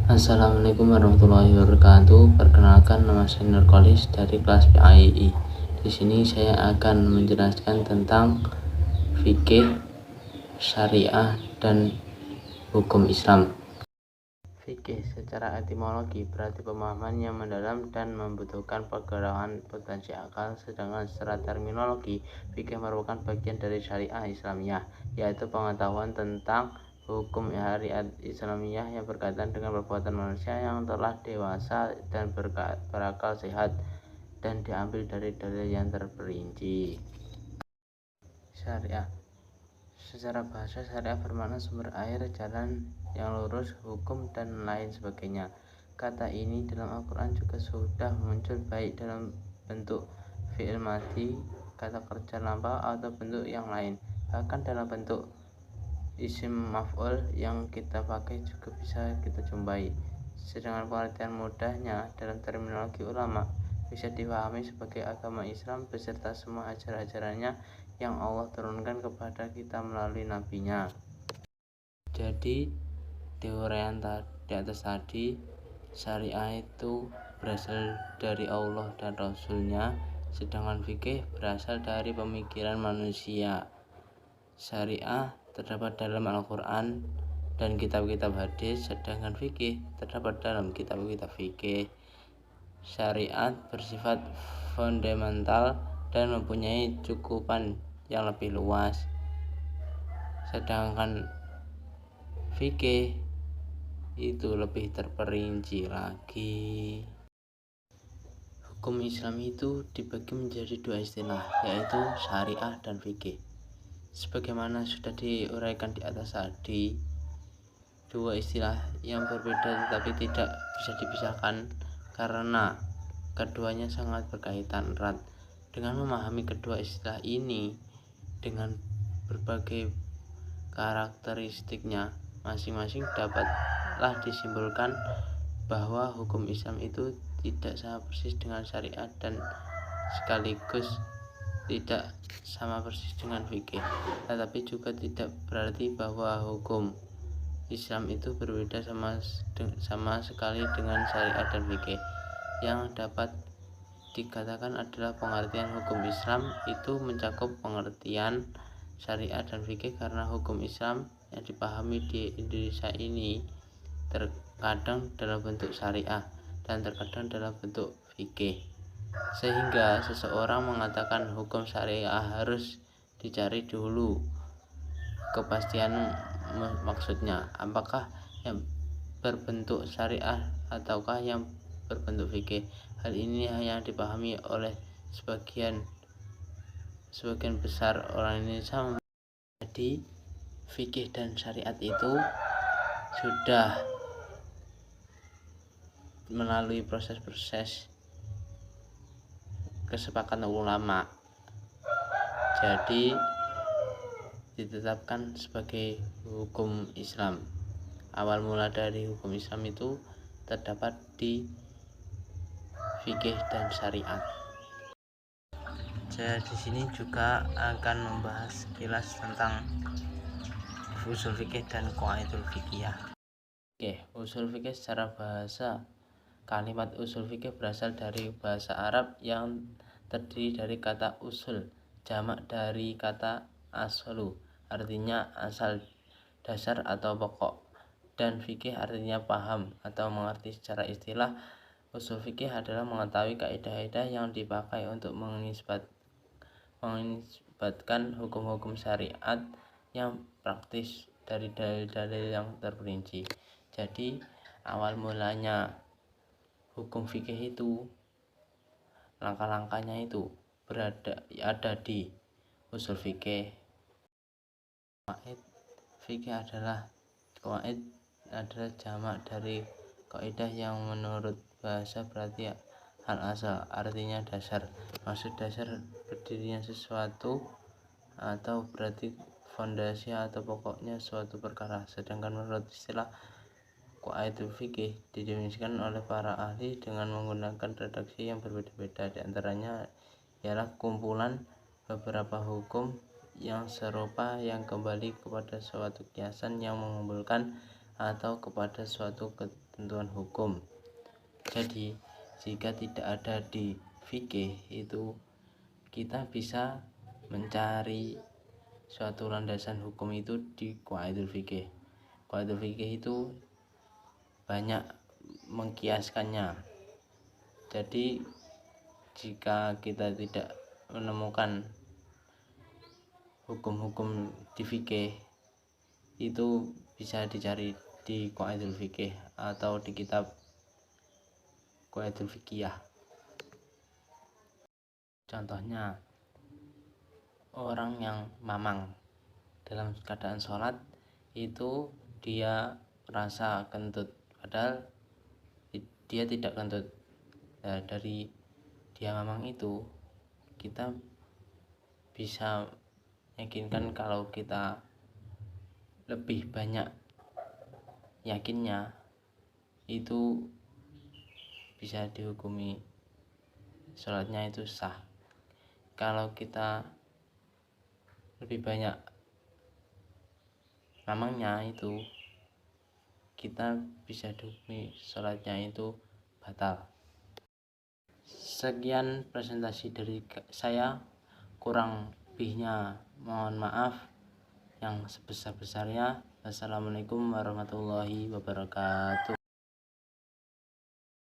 Assalamualaikum warahmatullahi wabarakatuh. Perkenalkan, nama saya Nurkolis dari kelas PAII. Di sini saya akan menjelaskan tentang fikih, syariah, dan hukum Islam. Fikih secara etimologi berarti pemahaman yang mendalam dan membutuhkan pergerakan potensi akal, sedangkan secara terminologi fikih merupakan bagian dari syariah Islamiyah, yaitu pengetahuan tentang hukum syariat Islamiyah yang berkaitan dengan perbuatan manusia yang telah dewasa dan berakal sehat dan diambil dari dalil yang terperinci. Syariah secara bahasa, syariah bermakna sumber air, jalan yang lurus, hukum, dan lain sebagainya. Kata ini dalam Al-Quran juga sudah muncul baik dalam bentuk fi'il madhi, kata kerja lampau, atau bentuk yang lain. Bahkan dalam bentuk isim maf'ul yang kita pakai juga bisa kita jumpai. Sedangkan pengertian mudahnya dalam terminologi ulama bisa dipahami sebagai agama Islam beserta semua ajaran-ajarannya yang Allah turunkan kepada kita melalui nabinya. Jadi diuraian di atas tadi, syariah itu berasal dari Allah dan Rasulnya, sedangkan fikih berasal dari pemikiran manusia. Syariah terdapat dalam Al-Quran dan kitab-kitab hadis, sedangkan fikih terdapat dalam kitab-kitab fikih. Syariat bersifat fundamental dan mempunyai cukupan yang lebih luas, sedangkan fikih itu lebih terperinci lagi. Hukum Islam itu dibagi menjadi dua istilah, yaitu syariah dan fikih. Sebagaimana sudah diuraikan di atas tadi, dua istilah yang berbeda tetapi tidak bisa dipisahkan karena keduanya sangat berkaitan erat. Dengan memahami kedua istilah ini dengan berbagai karakteristiknya masing-masing, dapatlah disimpulkan bahwa hukum Islam itu tidak sama persis dengan syariat dan sekaligus tidak sama persis dengan fikih. Tetapi juga tidak berarti bahwa hukum Islam itu berbeda sama sekali dengan syariat dan fikih. Yang dapat dikatakan adalah pengertian hukum Islam itu mencakup pengertian syariat dan fikih, karena hukum Islam yang dipahami di Indonesia ini terkadang dalam bentuk syariah dan terkadang dalam bentuk fikih, sehingga seseorang mengatakan hukum syariah harus dicari dulu kepastian maksudnya apakah yang berbentuk syariah ataukah yang berbentuk fikih. Hal ini yang dipahami oleh sebagian besar orang Indonesia. Jadi fikih dan syariat itu sudah melalui proses-proses kesepakatan ulama, jadi ditetapkan sebagai hukum Islam. Awal mula dari hukum Islam itu terdapat di fikih dan syariat. Saya di sini juga akan membahas sekilas tentang usul fikih dan qawaidul fikih. Oke, usul fikih secara bahasa. Kalimat usul fikih berasal dari bahasa Arab yang terdiri dari kata usul, jamak dari kata aslu, artinya asal, dasar atau pokok, dan fikih artinya paham atau mengerti. Secara istilah, usul fikih adalah mengetahui kaidah-kaidah yang dipakai untuk menisbatkan hukum-hukum syariat yang praktis dari dalil-dalil yang terperinci. Jadi awal mulanya hukum fikih itu, langkah-langkahnya itu ada di usul fikih. Qawaid fikih adalah jamak dari kaidah yang menurut bahasa berarti al-asal, artinya dasar. Maksud dasar berdirinya sesuatu atau berarti fondasi atau pokoknya suatu perkara. Sedangkan menurut istilah qawaidul fikih didefinisikan oleh para ahli dengan menggunakan redaksi yang berbeda-beda. Di antaranya ialah kumpulan beberapa hukum yang serupa yang kembali kepada suatu kiasan yang mengumpulkan atau kepada suatu ketentuan hukum. Jadi jika tidak ada di fikih itu, kita bisa mencari suatu landasan hukum itu di qawaidul fikih. Qawaidul fikih itu banyak mengkiaskannya. Jadi jika kita tidak menemukan hukum-hukum di fikih, itu bisa dicari di qawaidul fikih atau di kitab qawaidul fikih. Contohnya, orang yang mamang dalam keadaan sholat itu dia rasa kentut, padahal dia tidak kentut. Nah, dari dia mamang itu kita bisa yakinkan kalau kita lebih banyak yakinnya, itu bisa dihukumi sholatnya itu sah. Kalau kita lebih banyak mamangnya itu, kita bisa dihukumi sholatnya itu batal. Sekian presentasi dari saya, kurang lebihnya mohon maaf yang sebesar-besarnya. Wassalamualaikum warahmatullahi wabarakatuh.